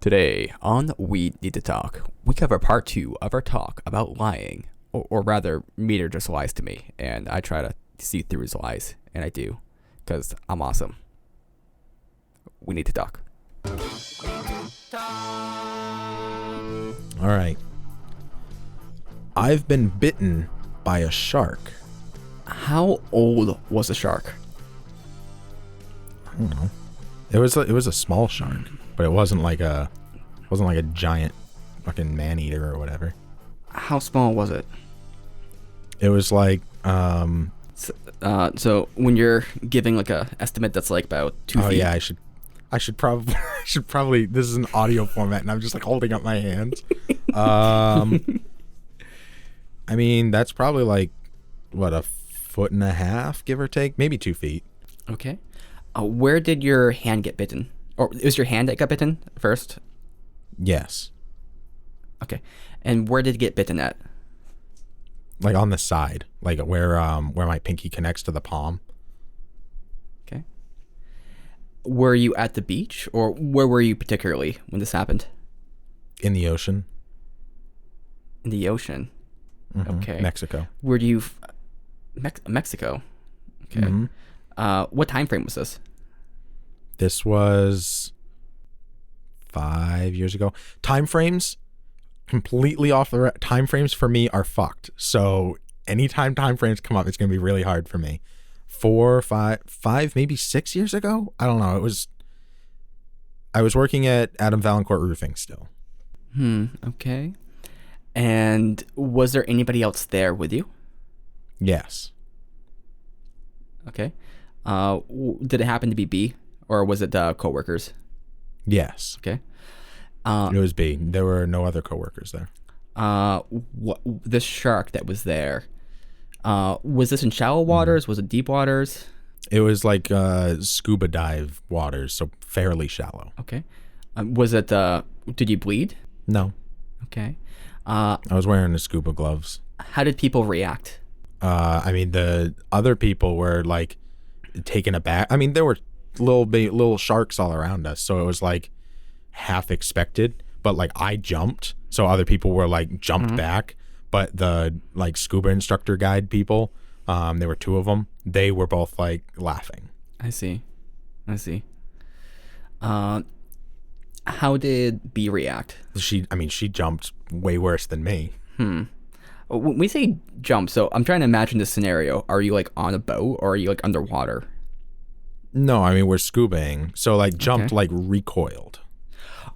Today on We Need to Talk, we cover part 2 of our talk about lying. Or rather, Meader just lies to me, and I try to see through his lies, and I do, because I'm awesome. We need to talk. All right. I've been bitten by a shark. How old was the shark? I don't know. It was a small shark, but it wasn't like a giant fucking man-eater or whatever. How small was it? It was like So when you're giving like a estimate that's like about 2 feet. Oh yeah, I should probably this is an audio format and I'm just like holding up my hands. I mean, that's probably like what, 1.5 feet, give or take, maybe 2 feet. Okay. Where did your hand get bitten? Or it was your hand that got bitten first? Yes. Okay. And where did it get bitten at? Like on the side, like where my pinky connects to the palm. Okay. Were you at the beach, or where were you particularly when this happened? In the ocean. In the ocean. Mm-hmm. Okay. Mexico. Where do you? Mexico. Okay. Mm-hmm. What time frame was this? This was 5 years ago. Time frames, completely off the time frames for me are fucked. So anytime time frames come up, it's gonna be really hard for me. 4, 5, maybe 6 years ago. I don't know. I was working at Adam Valancourt Roofing still. Okay. And was there anybody else there with you? Yes. Okay. Did it happen to be B, or was it coworkers? Yes. Okay. It was B. There were no other coworkers there. This shark that was there, was this in shallow waters? Was it deep waters? It was like scuba dive waters, so fairly shallow. Okay. Was it? Did you bleed? No. Okay. I was wearing the scuba gloves. How did people react? I mean, the other people were like taken aback. I mean, there were little sharks all around us, so it was like half expected. But like I jumped, so other people were like jumped back. But the like scuba instructor guide people, there were 2 of them. They were both like laughing. I see. How did B react? She jumped way worse than me. When we say jump, so I'm trying to imagine this scenario. Are you like on a boat, or are you like underwater? No, I mean, we're scubaing. So like jumped, like recoiled.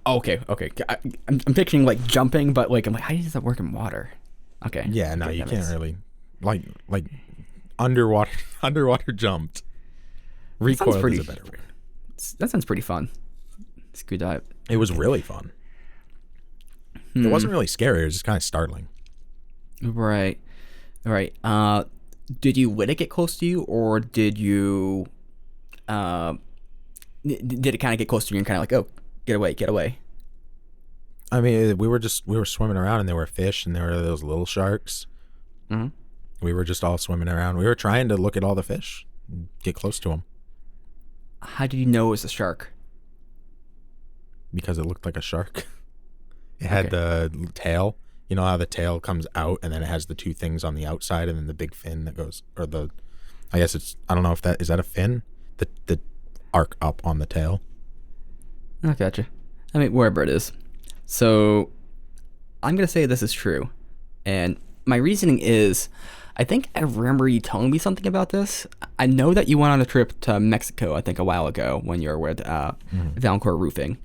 Okay. I'm picturing like jumping, but like I'm like, how does that work in water? Okay. Yeah, no, you can't really like underwater jumped. Recoiled is a better word. That sounds pretty fun. Scuba dive. It was really fun. It wasn't really scary. It was just kind of startling. Right. All right. Did you let it get close to you, or did you? Did it kind of get close to you and kind of like, oh, get away? I mean, we were swimming around, and there were fish, and there were those little sharks. Mm-hmm. We were just all swimming around. We were trying to look at all the fish, and get close to them. How did you know it was a shark? Because it looked like a shark. It had the tail. You know how the tail comes out and then it has the 2 things on the outside and then the big fin that goes, or I guess it's, I don't know if is that a fin? The arc up on the tail. I gotcha. I mean, wherever it is. So I'm going to say this is true. And my reasoning is, I think I remember you telling me something about this. I know that you went on a trip to Mexico, I think a while ago, when you were with Valancourt Roofing.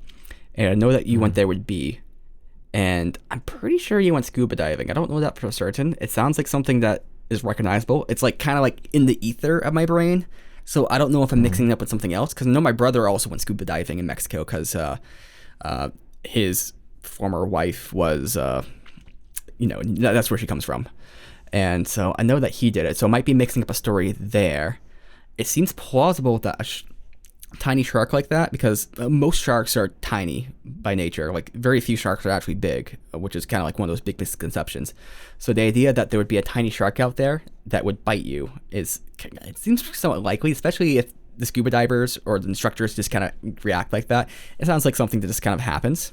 And I know that you went there with B. And I'm pretty sure you went scuba diving. I don't know that for certain. It sounds like something that is recognizable. It's like kind of like in the ether of my brain. So I don't know if I'm mixing it up with something else. Because I know my brother also went scuba diving in Mexico because his former wife was, that's where she comes from. And so I know that he did it. So I might be mixing up a story there. It seems plausible that tiny shark like that, because most sharks are tiny by nature. Like very few sharks are actually big, which is kind of like one of those big misconceptions. So the idea that there would be a tiny shark out there that would bite you it seems somewhat likely, especially if the scuba divers or the instructors just kind of react like that. It sounds like something that just kind of happens.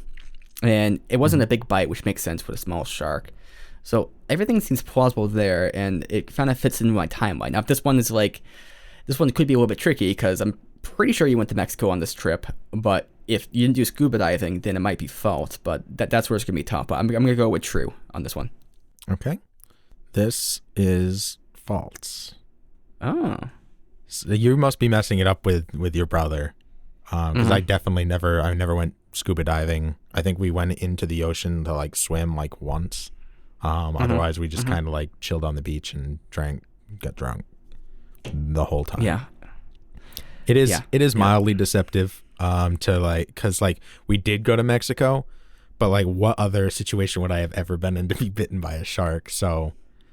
and it wasn't a big bite, which makes sense with a small shark. So everything seems plausible there, and it kind of fits into my timeline. Now, if this one could be a little bit tricky because I'm pretty sure you went to Mexico on this trip, but if you didn't do scuba diving, then it might be false. But that's where it's gonna be tough. But I'm gonna go with true on this one. Okay. This is false. Oh. So you must be messing it up with your brother, because I never went scuba diving. I think we went into the ocean to like swim like once. Otherwise we just kind of like chilled on the beach and got drunk the whole time. Yeah. It is mildly deceptive to like, because like we did go to Mexico, but like what other situation would I have ever been in to be bitten by a shark? So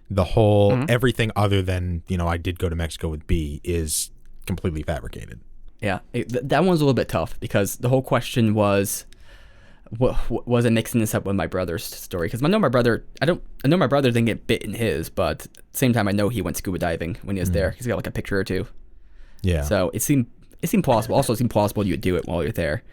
the whole everything other than, you know, I did go to Mexico with B is completely fabricated. Yeah, that one's a little bit tough because the whole question was, was it mixing this up with my brother's story? Because I know my brother didn't get bit in his, but at the same time I know he went scuba diving when he was there. He's got like a picture or two. Yeah. So it seemed plausible. Also, it seemed plausible you would do it while you're there.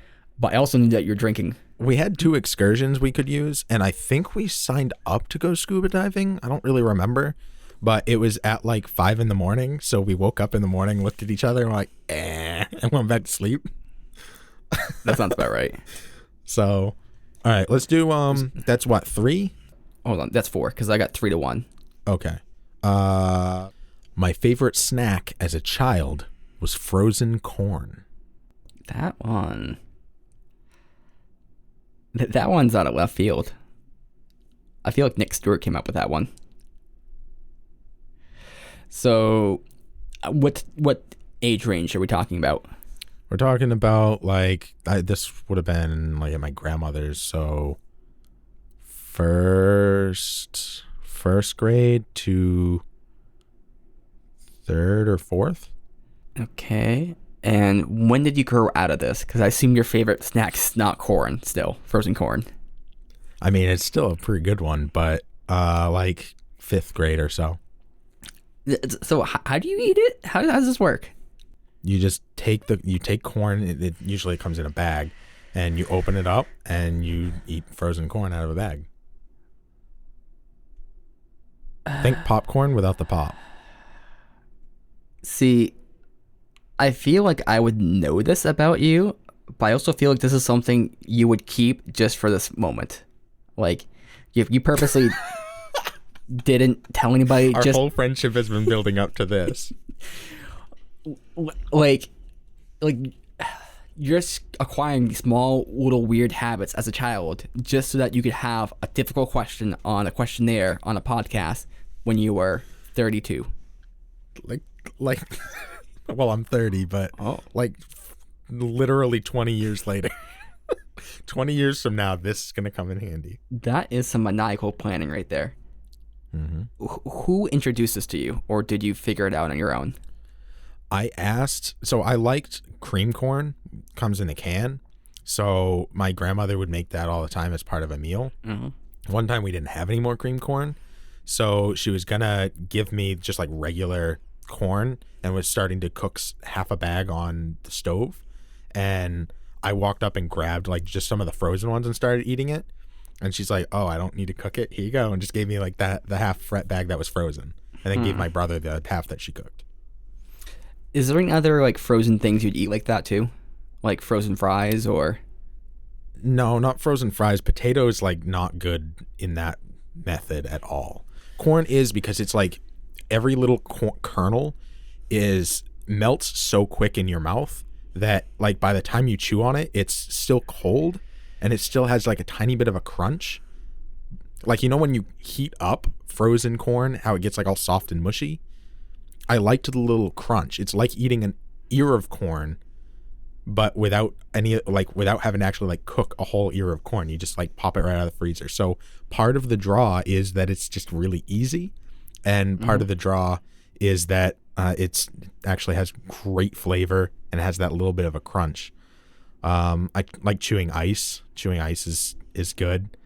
But I also knew that you're drinking. We had 2 excursions we could use, and I think we signed up to go scuba diving. I don't really remember, but it was at like 5 a.m. So we woke up in the morning, looked at each other, and we're like, and went back to sleep. That sounds about right. So, all right, let's do, that's what, 3? Hold on, that's 4, because I got 3-1. Okay. My favorite snack as a child was frozen corn. That one. That one's out of left field. I feel like Nick Stewart came up with that one. So, what age range are we talking about? We're talking about like this would have been like at my grandmother's, so first grade to 3rd or 4th. Okay. And when did you grow out of this? Because I assume your favorite snack's not corn still, frozen corn. I mean, it's still a pretty good one, but like 5th grade or so. So how do you eat it? How does this work? You just take corn. It usually comes in a bag, and you open it up and you eat frozen corn out of a bag. Think popcorn without the pop. See, I feel like I would know this about you, but I also feel like this is something you would keep just for this moment. Like, if you purposely didn't tell anybody. Our whole friendship has been building up to this. Like you're just acquiring small little weird habits as a child just so that you could have a difficult question on a questionnaire on a podcast when you were 32. Like well, I'm 30, but like literally 20 years later. 20 years from now, this is going to come in handy. That is some maniacal planning right there. Mm-hmm. Who introduced this to you, or did you figure it out on your own? I liked cream corn, comes in a can. So my grandmother would make that all the time as part of a meal. Mm-hmm. One time we didn't have any more cream corn, so she was going to give me just like regular corn and was starting to cook half a bag on the stove. And I walked up and grabbed like just some of the frozen ones and started eating it. And she's like, "Oh, I don't need to cook it. Here you go." And just gave me like the half fret bag that was frozen. And then gave my brother the half that she cooked. Is there any other like frozen things you'd eat like that too? Like frozen fries or? No, not frozen fries. Potatoes like not good in that method at all. Corn is, because it's like every little kernel melts so quick in your mouth that like by the time you chew on it, it's still cold and it still has like a tiny bit of a crunch. Like, you know, when you heat up frozen corn, how it gets like all soft and mushy? I liked the little crunch. It's like eating an ear of corn, but without having to actually like cook a whole ear of corn. You just like pop it right out of the freezer. So part of the draw is that it's just really easy. And part of the draw is that it's actually has great flavor and has that little bit of a crunch. I like chewing ice. Chewing ice is good.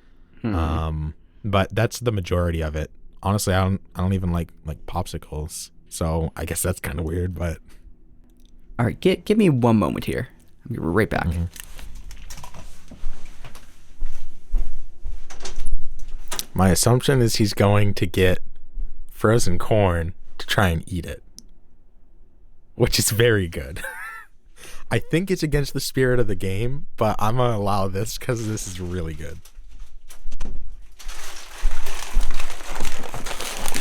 But that's the majority of it. Honestly, I don't even like popsicles. So I guess that's kind of weird, but. All right, give me one moment here. I'll be right back. My assumption is he's going to get frozen corn to try and eat it, which is very good. I think it's against the spirit of the game, but I'm going to allow this because this is really good.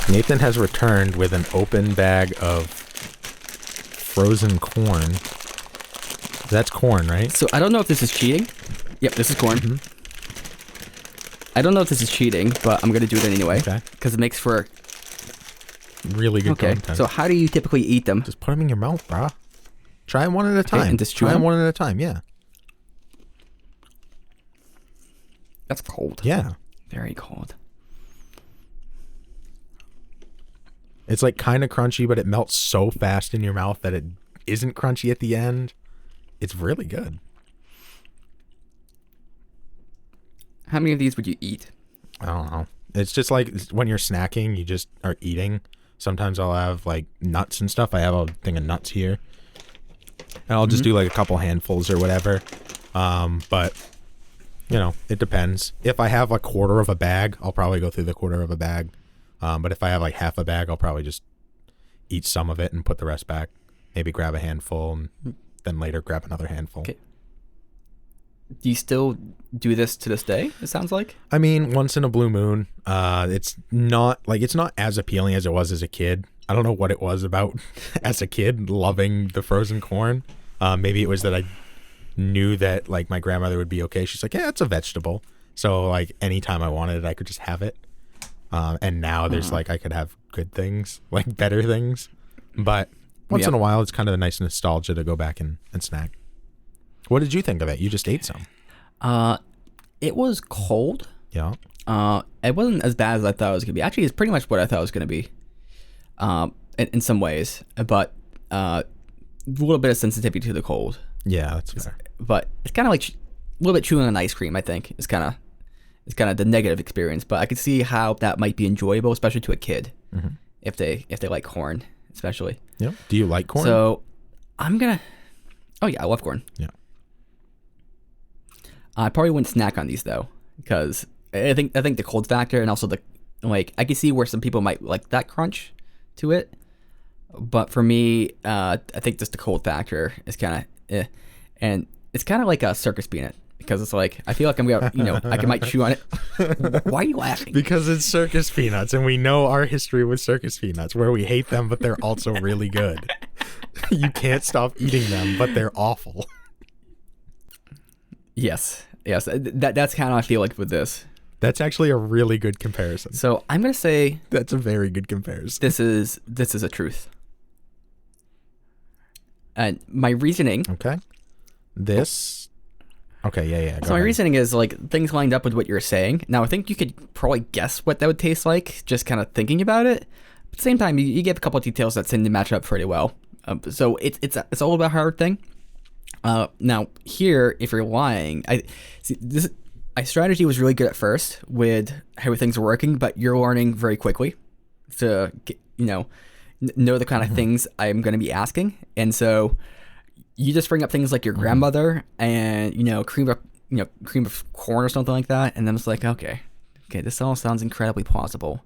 Nathan has returned with an open bag of frozen corn. That's corn, right? So I don't know if this is cheating. Yep, this is corn. I don't know if this is cheating, but I'm going to do it anyway. Okay. Because it makes for... Really good Okay, content. so how do you typically eat them? Just put them in your mouth, bro. Try them one at a time. And just chew Try them them? one at a time, yeah. That's cold. Yeah. Very cold. It's like kind of crunchy, but it melts so fast in your mouth that it isn't crunchy at the end. It's really good. How many of these would you eat? I don't know. It's just like when you're snacking, you just are eating. Sometimes I'll have like nuts and stuff. I have a thing of nuts here. And I'll just do like a couple handfuls or whatever. But, you know, it depends. If I have a quarter of a bag, I'll probably go through the quarter of a bag. But if I have like half a bag, I'll probably just eat some of it and put the rest back. Maybe grab a handful and then later grab another handful. Okay. Do you still do this to this day, it sounds like? I mean, once in a blue moon. It's not as appealing as it was as a kid. I don't know what it was about as a kid loving the frozen corn. Maybe it was that I knew that like my grandmother would be okay. She's like, yeah, it's a vegetable. So like anytime I wanted it, I could just have it. And now there's like, I could have good things, like better things. But once in a while, it's kind of a nice nostalgia to go back and snack. What did you think of it? You just ate some. It was cold. Yeah. It wasn't as bad as I thought it was going to be. Actually, it's pretty much what I thought it was going to be. In some ways, but a little bit of sensitivity to the cold. Yeah, that's fair. But it's kind of like a little bit chewing on ice cream. I think it's kind of the negative experience. But I could see how that might be enjoyable, especially to a kid, if they like corn, especially. Yeah. Do you like corn? So I'm gonna. Oh yeah, I love corn. Yeah. I probably wouldn't snack on these though, because I think the cold factor and also the like I can see where some people might like that crunch to it, but for me, I think just the cold factor is kind of, and it's kind of like a circus peanut because it's like I feel like I'm gonna I might chew on it. Why are you laughing? Because it's circus peanuts, and we know our history with circus peanuts, where we hate them, but they're also really good. You can't stop eating them, but they're awful. Yes. That's kind of how I feel like with this. That's actually a really good comparison. So I'm gonna say That's a very good comparison. this is a truth. And my reasoning. Okay. This. Okay. Yeah. Go So my ahead. reasoning is like things lined up with what you're saying. Now I think you could probably guess what that would taste like just kind of thinking about it. But at the same time, you give a couple of details that seem to match up pretty well. So it's all about hard thing. Now here, if you're lying, my strategy was really good at first with how things were working, but you're learning very quickly to know the kind of things I'm going to be asking, and so you just bring up things like your grandmother and cream of corn or something like that, and then it's like okay, this all sounds incredibly plausible,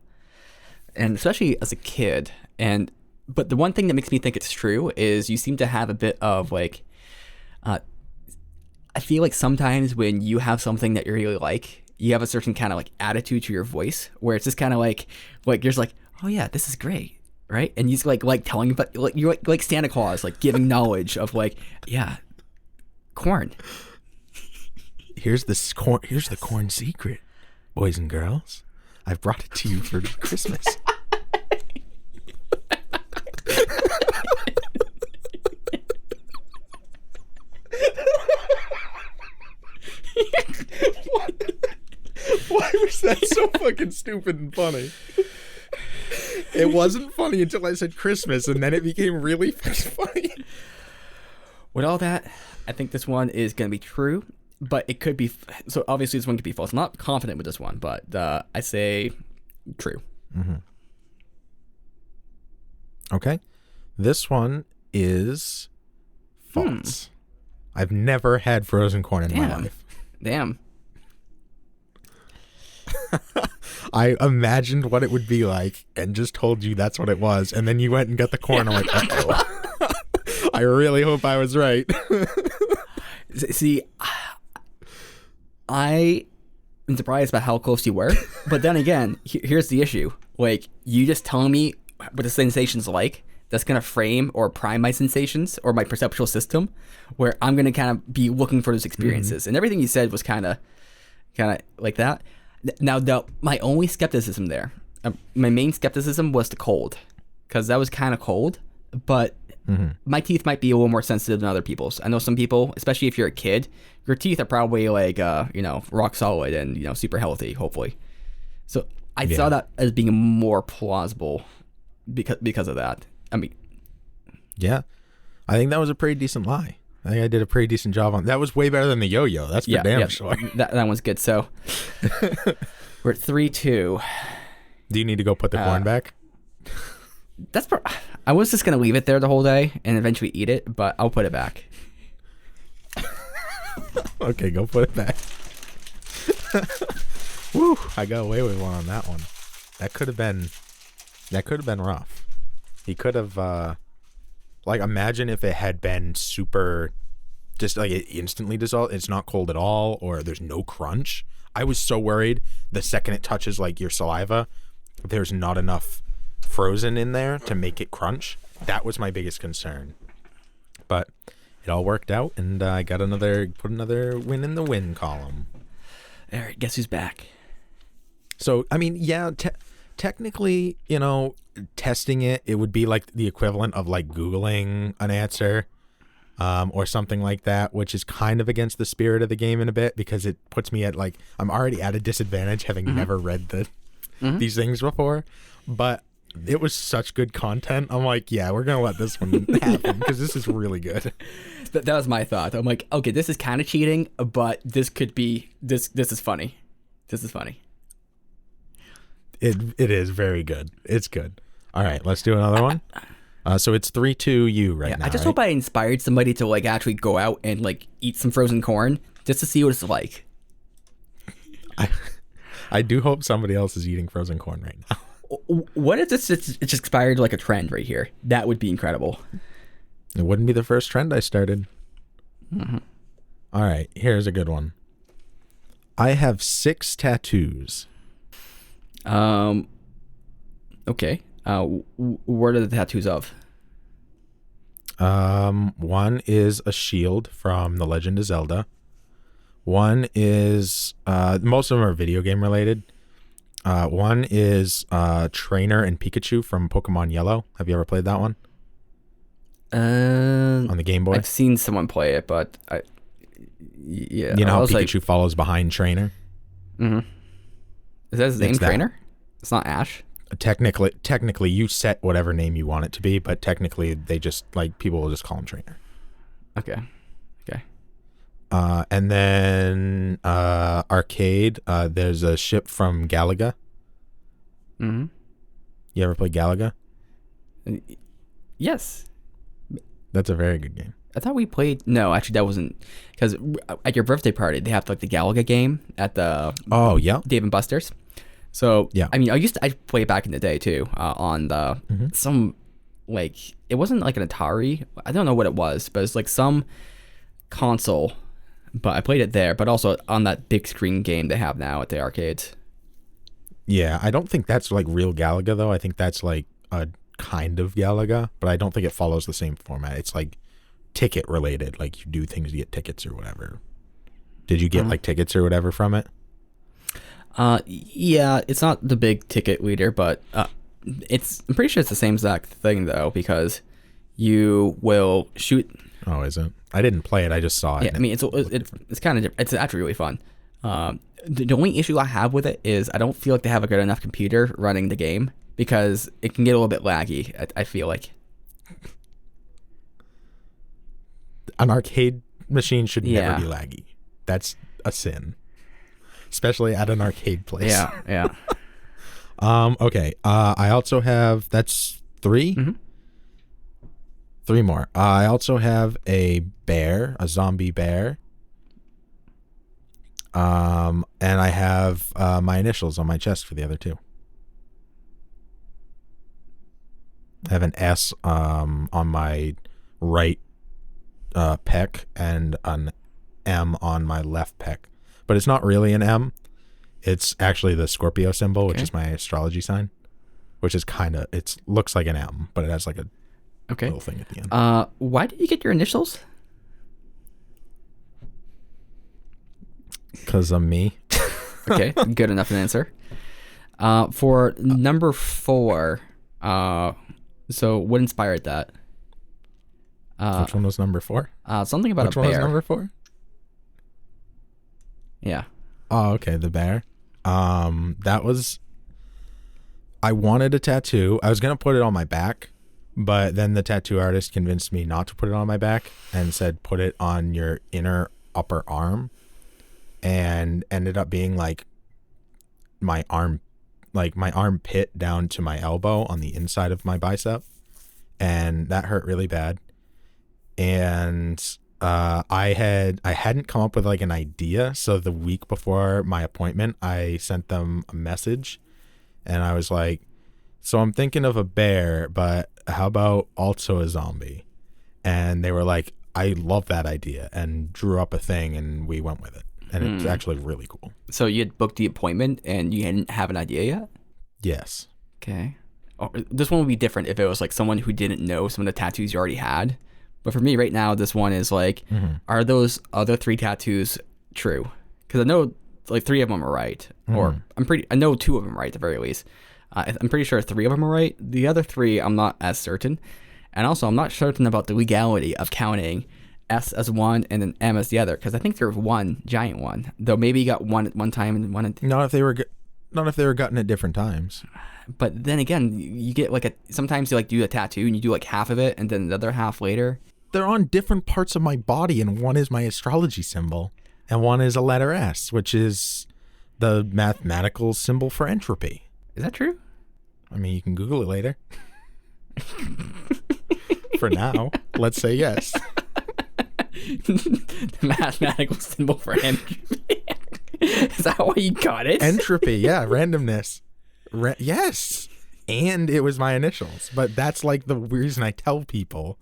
and especially as a kid. But the one thing that makes me think it's true is you seem to have a bit of like. I feel like sometimes when you have something that you really like, you have a certain kind of like attitude to your voice where it's just kind of like you're just like, oh yeah, this is great, right? And you just like telling, but like you're like Santa Claus, like giving knowledge of like, yeah, corn. Here's the corn secret, boys and girls. I've brought it to you for Christmas. Why was that so fucking stupid and funny? It wasn't funny until I said Christmas, and then it became really funny. With all that, I think this one is going to be true, but it could be. So obviously, this one could be false. I'm not confident with this one, but I say true. Okay. This one is false. I've never had frozen corn in my life. Damn. I imagined what it would be like and just told you that's what it was. And then you went and got the corn. I'm like, uh-oh. I really hope I was right. See, I am surprised by how close you were. But then again, here's the issue. Like, you just telling me what the sensation's like, that's going to frame or prime my sensations or my perceptual system, where I'm going to kind of be looking for those experiences. And everything you said was kind of like that. Now, my only skepticism there, my main skepticism was the cold, because that was kind of cold, but my teeth might be a little more sensitive than other people's. I know some people, especially if you're a kid, your teeth are probably like, rock solid and, super healthy, hopefully. So I saw that as being more plausible because of that. I mean, yeah, I think that was a pretty decent lie. I think I did a pretty decent job on that. Was way better than the yo-yo. That's for damn sure. That one's good. So we're at 3-2. Do you need to go put the corn back? I was just gonna leave it there the whole day and eventually eat it, but I'll put it back. Okay, go put it back. Woo! I got away with one on that one. That could have been rough. He could have imagine if it had been super, just like it instantly dissolved. It's not cold at all, or there's no crunch. I was so worried the second it touches like your saliva, there's not enough frozen in there to make it crunch. That was my biggest concern. But it all worked out, and I got put another win in the win column. All right, guess who's back? So, I mean, yeah, technically, testing it would be like the equivalent of like Googling an answer or something like that, which is kind of against the spirit of the game in a bit, because it puts me at like, I'm already at a disadvantage having never read these things before. But it was such good content. I'm like, yeah, we're going to let this one happen because this is really good. That was my thought. I'm like, okay, this is kind of cheating, but this could be, this is funny. This is funny. It is very good. It's good. All right, let's do another one. So it's 3-2 you right now. I just right? hope I inspired somebody to like actually go out and like eat some frozen corn just to see what it's like. I do hope somebody else is eating frozen corn right now. What if it's just expired like a trend right here? That would be incredible. It wouldn't be the first trend I started. All right, here's a good one. I have 6 tattoos. Okay. What are the tattoos of? One is a shield from The Legend of Zelda. One is most of them are video game related. One is Trainer and Pikachu from Pokemon Yellow. Have you ever played that one? On the Game Boy? I've seen someone play it, but yeah. You know how Pikachu follows behind Trainer? Mm-hmm. Is that his name, Trainer? It's not Ash? Technically, you set whatever name you want it to be, but technically, they just, like, people will just call him Trainer. Okay. And then arcade, there's a ship from Galaga. Mm-hmm. You ever play Galaga? Yes. That's a very good game. I thought we played... No, actually, that wasn't... Because at your birthday party, they have like the Galaga game at the... Oh, yeah. Dave and Buster's. So, yeah. I mean, I played it back in the day, too, on the... Some, like... It wasn't like an Atari. I don't know what it was, but it's like some console... But I played it there, but also on that big screen game they have now at the arcades. Yeah, I don't think that's like real Galaga, though. I think that's like a kind of Galaga, but I don't think it follows the same format. It's like ticket related, like you do things to get tickets or whatever. Did you get like tickets or whatever from it? Yeah, it's not the big ticket leader, but I'm pretty sure it's the same exact thing, though, because you will shoot... Oh, is it? I didn't play it. I just saw it. Yeah, I mean, it's kind of different. It's actually really fun. The only issue I have with it is I don't feel like they have a good enough computer running the game because it can get a little bit laggy, I feel like. An arcade machine should never be laggy. That's a sin. Especially at an arcade place. Yeah. Okay. I also have... That's 3? Mm-hmm. 3 more. I also have a bear, a zombie bear. And I have my initials on my chest for the other two. I have an S on my right pec and an M on my left pec. But it's not really an M. It's actually the Scorpio symbol, which is my astrology sign, which is it looks like an M, but it has like a little thing at the end. Why did you get your initials? Because I'm me. Okay, good enough an answer. For number 4, so what inspired that? Which one was number 4? Something about Which a one bear. was number 4? Yeah. Oh, okay, the bear. I wanted a tattoo. I was gonna put it on my back, but then the tattoo artist convinced me not to put it on my back and said put it on your inner upper arm, and ended up being like my armpit down to my elbow on the inside of my bicep, and that hurt really bad. And I hadn't come up with like an idea, so the week before my appointment I sent them a message and I was like, so I'm thinking of a bear, but how about also a zombie? And they were like, I love that idea, and drew up a thing, and we went with it, and it's actually really cool. So you had booked the appointment and you didn't have an idea yet? Yes. Okay. Oh, this one would be different if it was like someone who didn't know some of the tattoos you already had. But for me right now, this one is like, are those other 3 tattoos true? Because I know like 3 of them are right, or I know 2 of them are right at the very least. I'm pretty sure 3 of them are right. The other 3, I'm not as certain. And also, I'm not certain about the legality of counting S as one and then M as the other, because I think there's one giant one. Though maybe you got one at one time and one at Not if they were gotten at different times. But then again, you get like sometimes you like do a tattoo and you do like half of it and then the other half later. They're on different parts of my body, and one is my astrology symbol and one is a letter S, which is the mathematical symbol for entropy. Is that true? I mean, you can Google it later. For now, let's say yes. The mathematical symbol for entropy. Is that why you got it? Entropy, yeah, randomness. Yes. And it was my initials. But that's like the reason I tell people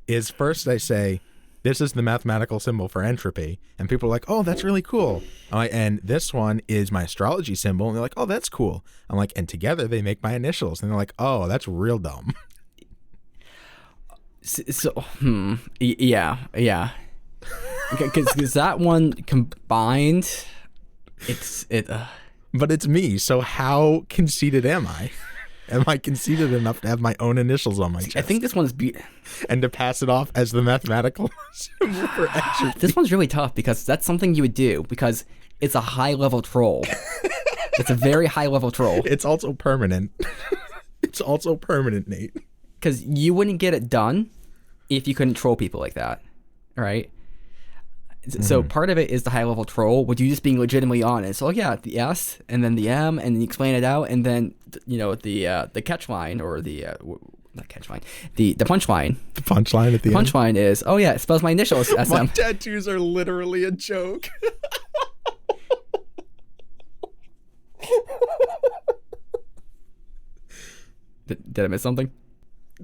is first I say, this is the mathematical symbol for entropy. And people are like, oh, that's really cool. And this one is my astrology symbol. And they're like, oh, that's cool. I'm like, and together they make my initials. And they're like, oh, that's real dumb. So, yeah. Because that one combined, But it's me. So how conceited am I? Am I conceited enough to have my own initials on my chest? I think this one's and to pass it off as the mathematical symbol for entropy. This one's really tough because that's something you would do because it's a high level troll. It's a very high level troll. It's also permanent. It's also permanent, Nate. Because you wouldn't get it done if you couldn't troll people like that, right? So part of it is the high level troll, with you just being legitimately honest. Oh yeah, the S and then the M, and you explain it out, and then the catch line or not catch line, the punchline. The punchline at the end. Punchline is, oh yeah, it spells my initials. SM. My tattoos are literally a joke. Did I miss something?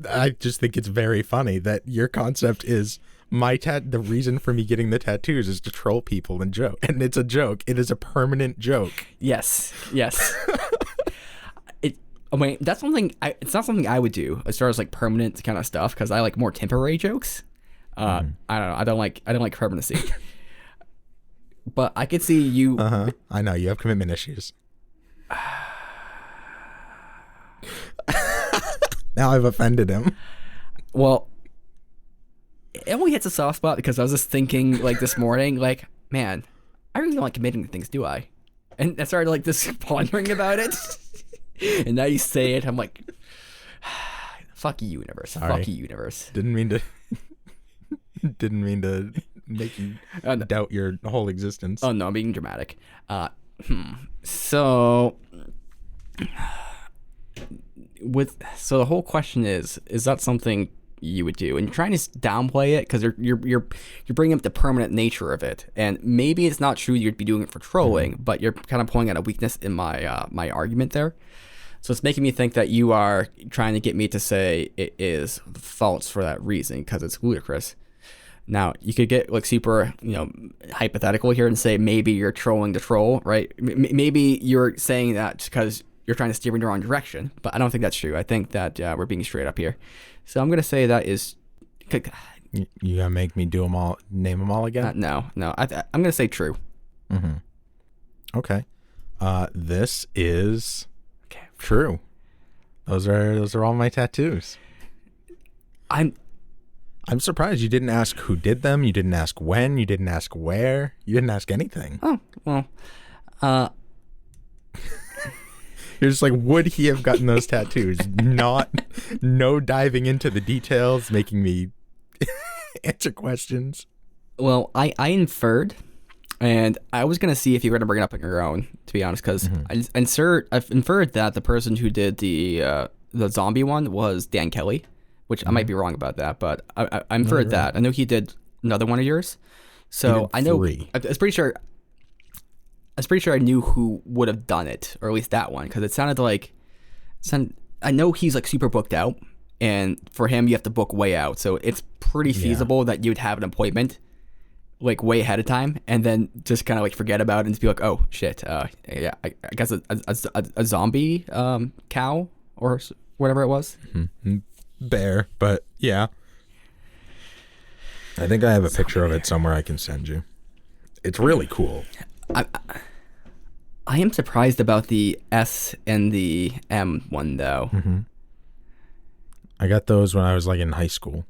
I just think it's very funny that your concept is the reason for me getting the tattoos is to troll people and joke. And it's a joke. It is a permanent joke. Yes. That's something. It's not something I would do as far as like permanent kind of stuff, because I like more temporary jokes. I don't know. I don't like permanency. But I could see you. I know you have commitment issues. Now I've offended him. Well, it only hits a soft spot because I was just thinking like this morning, like, man, I really don't like committing to things, do I? And I started like just pondering about it. And now you say it, I'm like, fuck you, universe. Sorry. Fuck you, universe. Didn't mean to make you doubt your whole existence. Oh no, I'm being dramatic. So the whole question is that something you would do, and you're trying to downplay it because you're bringing up the permanent nature of it, and maybe it's not true you'd be doing it for trolling, but you're kind of pointing out a weakness in my my argument there. So it's making me think that you are trying to get me to say it is false for that reason because it's ludicrous. Now, you could get like super, hypothetical here and say maybe you're trolling the troll, right? Maybe you're saying that because you're trying to steer in the wrong direction, but I don't think that's true. I think that we're being straight up here. So I'm going to say that is... You gonna make me do them all, name them all again? No. I'm going to say true. Mm-hmm. Okay. This is true. Those are all my tattoos. I'm surprised you didn't ask who did them. You didn't ask when. You didn't ask where. You didn't ask anything. Oh, well. You're just like, would he have gotten those tattoos? No diving into the details, making me answer questions. Well, I inferred, and I was going to see if you were going to bring it up on your own, to be honest, because I've inferred that the person who did the zombie one was Dan Kelly, which I might be wrong about that, but I inferred that. I know he did another one of yours. So I know, I was pretty sure I knew who would have done it, or at least that one, because it sounded like, I know he's like super booked out, and for him you have to book way out, so it's pretty feasible that you'd have an appointment like way ahead of time, and then just kind of like forget about it and just be like, oh shit, I guess a zombie cow or whatever it was. Mm-hmm. Bear, but yeah. I think I have a picture of it somewhere I can send you. It's really cool. I am surprised about the S and the M one though. Mm-hmm. I got those when I was like in high school.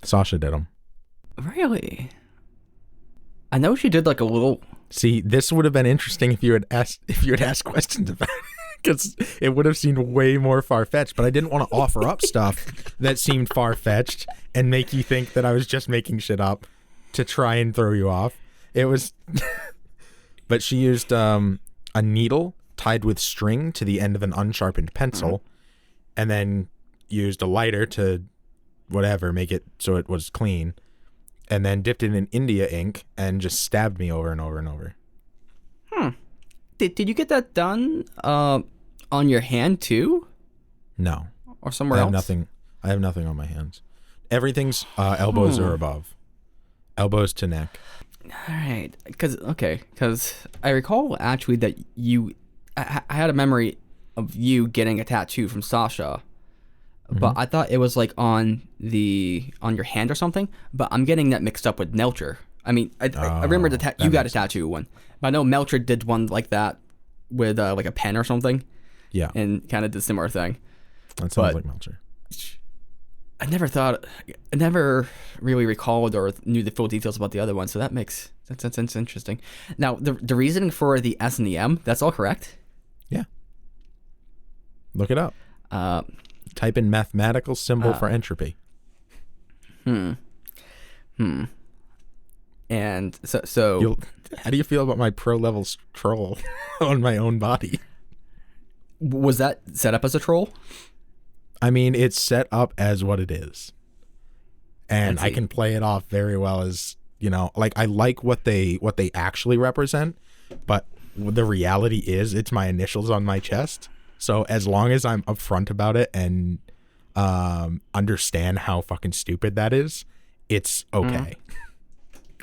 Sasha did them. Really? I know she did like a little. See, this would have been interesting if you had asked questions about it, because it would have seemed way more far-fetched. But I didn't want to offer up stuff that seemed far-fetched and make you think that I was just making shit up to try and throw you off. It was, but she used a needle tied with string to the end of an unsharpened pencil, and then used a lighter to whatever make it so it was clean, and then dipped it in India ink and just stabbed me over and over and over. Did you get that done on your hand too? No. Or somewhere else? I have nothing on my hands. Everything's elbows or above. Elbows to neck. All right. Because I recall actually that I had a memory of you getting a tattoo from Sasha, but I thought it was like on your hand or something, but I'm getting that mixed up with Melcher. I mean, I remember you got a tattoo one, but I know Melcher did one like that with like a pen or something. Yeah. And kind of did a similar thing. That sounds like Melcher. I never really recalled or knew the full details about the other one, so that's interesting. Now, the reasoning for the S and the M, that's all correct? Yeah. Look it up. Type in mathematical symbol for entropy. And so how do you feel about my pro level troll on my own body? Was that set up as a troll? I mean, it's set up as what it is, and I can play it off very well as, like I like what they actually represent, but the reality is it's my initials on my chest. So as long as I'm upfront about it and understand how fucking stupid that is, it's okay.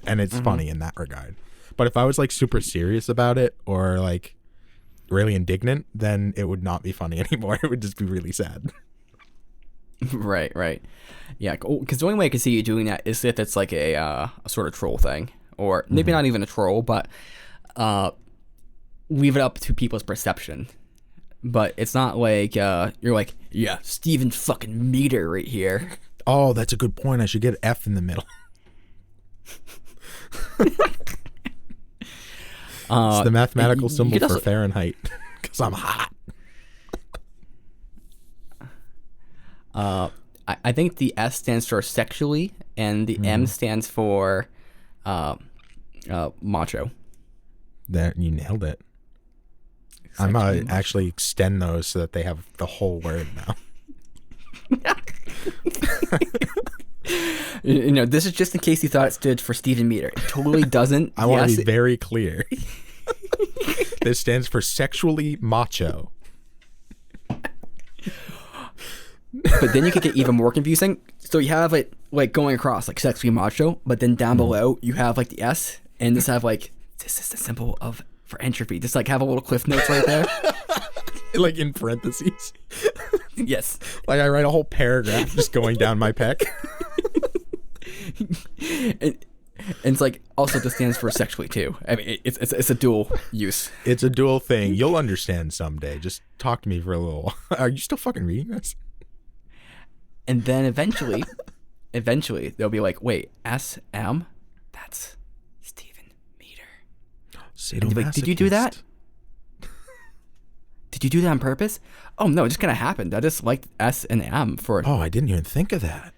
And it's funny in that regard. But if I was like super serious about it or like really indignant, then it would not be funny anymore. It would just be really sad. Right. Yeah, because the only way I can see you doing that is if it's like a sort of troll thing, or maybe not even a troll, but leave it up to people's perception. But it's not like you're like, yeah, Stephen fucking Meader right here. Oh, that's a good point. I should get F in the middle. It's the mathematical symbol for Fahrenheit, because I'm hot. I think the S stands for sexually, and the M stands for macho. That you nailed it. I'm gonna actually extend those so that they have the whole word now. This is just in case you thought it stood for Stephen Meader. It totally doesn't. I want to be very clear. This stands for sexually macho. But then you could get even more confusing. So you have it like going across like sexually macho, but then down below you have like the S, and this have like this is the symbol for entropy. Just like have a little cliff notes right there. Like in parentheses. Yes. Like I write a whole paragraph just going down my pec. And it's like also this stands for sexually too. I mean, it's a dual use. It's a dual thing. You'll understand someday. Just talk to me for a little while. Are you still fucking reading this? And then eventually they'll be like, wait, SM? That's Stephen Meader. And like, did you do that? Did you do that on purpose? Oh no, it just kind of happened. I just liked S and M for it. Oh, I didn't even think of that.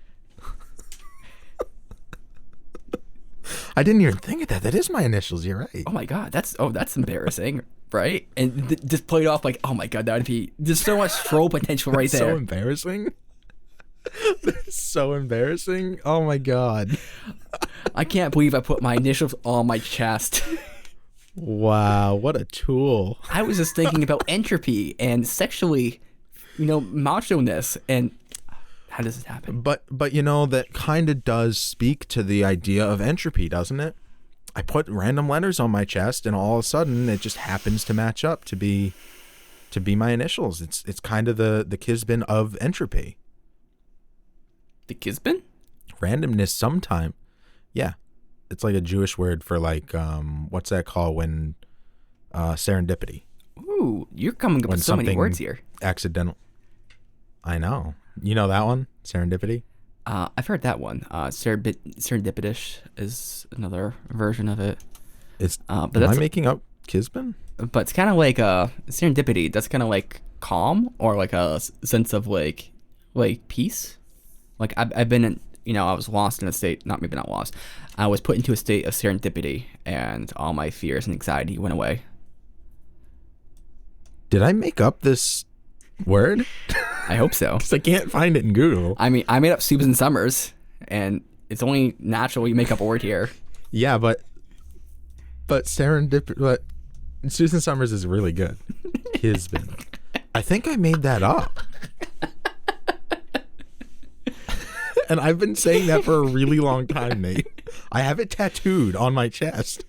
I didn't even think of that. That is my initials. You're right. Oh my god, that's embarrassing, right? And just played off like, oh my god, that would be there's so much troll potential right there. So embarrassing. That's so embarrassing. Oh my god. I can't believe I put my initials on my chest. Wow, what a tool. I was just thinking about entropy and sexually, macho-ness, and how does it happen? But that kind of does speak to the idea of entropy, doesn't it? I put random letters on my chest, and all of a sudden it just happens to match up to be my initials. It's kind of the Kisbin of entropy. The Kisbin? Randomness sometime. Yeah. It's like a Jewish word for like, what's that called when serendipity. Ooh, you're coming up with so many words here. Accidental. I know. You know that one? Serendipity? I've heard that one. Serendipitous is another version of it. Am I making up Kisbin? But it's kind of like serendipity. That's kind of like calm or like a sense of like peace. Like I've been in, I was lost in a state, not lost. I was put into a state of serendipity and all my fears and anxiety went away. Did I make up this word? I hope so. Because I can't find it in Google. I mean, I made up Susan Summers and it's only natural you make up a word here. Yeah, but serendipity, but Susan Summers is really good. Kisbin. I think I made that up. And I've been saying that for a really long time, Nate. I have it tattooed on my chest.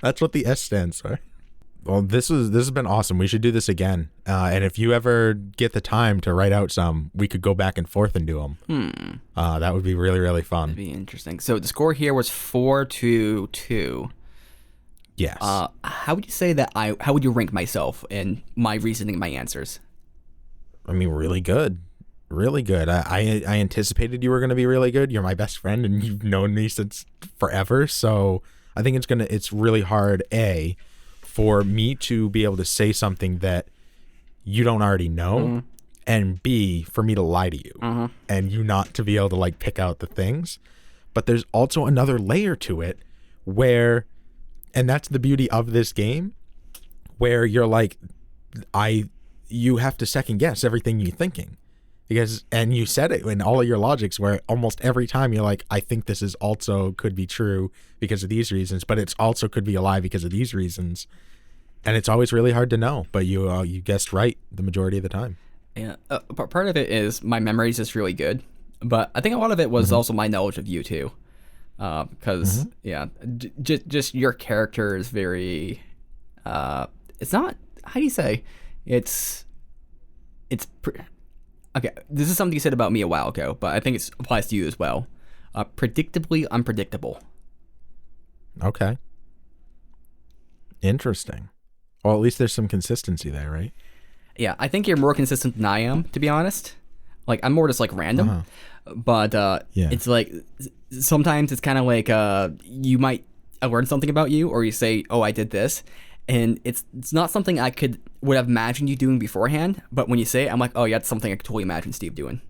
That's what the S stands for. Well, this has been awesome. We should do this again. And if you ever get the time to write out some, we could go back and forth and do them. That would be really, really fun. That'd be interesting. So the score here was 4-2. Yes. How would you say that how would you rank myself and my reasoning and my answers? I mean, really good. Really good. I anticipated you were going to be really good. You're my best friend and you've known me since forever. So I think it's really hard, A, for me to be able to say something that you don't already know, and B, for me to lie to you and you not to be able to like pick out the things. But there's also another layer to it where, and that's the beauty of this game, where you're like, you have to second guess everything you're thinking. And you said it in all of your logics where almost every time you're like, I think this is also could be true because of these reasons, but it's also could be a lie because of these reasons. And it's always really hard to know, but you guessed right the majority of the time. Yeah. Part of it is my memory is just really good, but I think a lot of it was also my knowledge of you too. Because just your character is very, it's not, how do you say, okay, this is something you said about me a while ago, but I think it applies to you as well. Predictably unpredictable. Okay. Interesting. Well, at least there's some consistency there, right? Yeah, I think you're more consistent than I am, to be honest. Like, I'm more just, like, random. But it's like, sometimes it's kind of like you might learn something about you, or you say, oh, I did this. And it's not something would have imagined you doing beforehand, but when you say it, I'm like, oh yeah, it's something I could totally imagine Steve doing.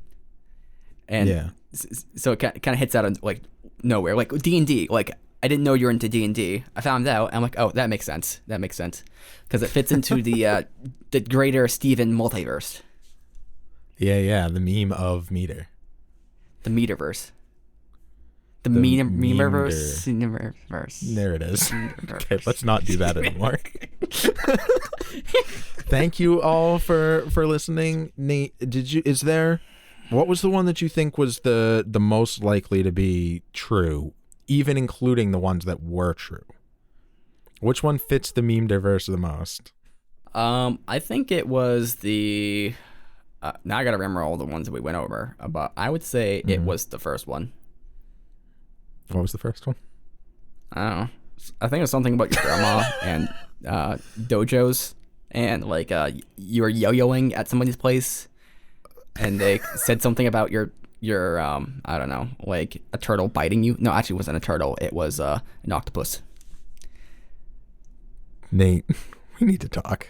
And so it kind of hits out of like nowhere, like D&D. Like I didn't know you're into D&D. I found out. I'm like, oh, that makes sense. That makes sense because it fits into the greater Steven multiverse. Yeah. The meme of Meader. The Meaderverse. The The memeverse. There it is. Okay, let's not do that anymore. Thank you all for listening. Nate, what was the one that you think was the most likely to be true, even including the ones that were true? Which one fits the meme diverse the most? I think it was the. Now I gotta remember all the ones that we went over, but I would say it was the first one. What was the first one? I don't know. I think it was something about your grandma and dojos, and like you were yo-yoing at somebody's place, and they said something about your I don't know, like a turtle biting you. No, actually, it wasn't a turtle. It was an octopus. Nate, we need to talk.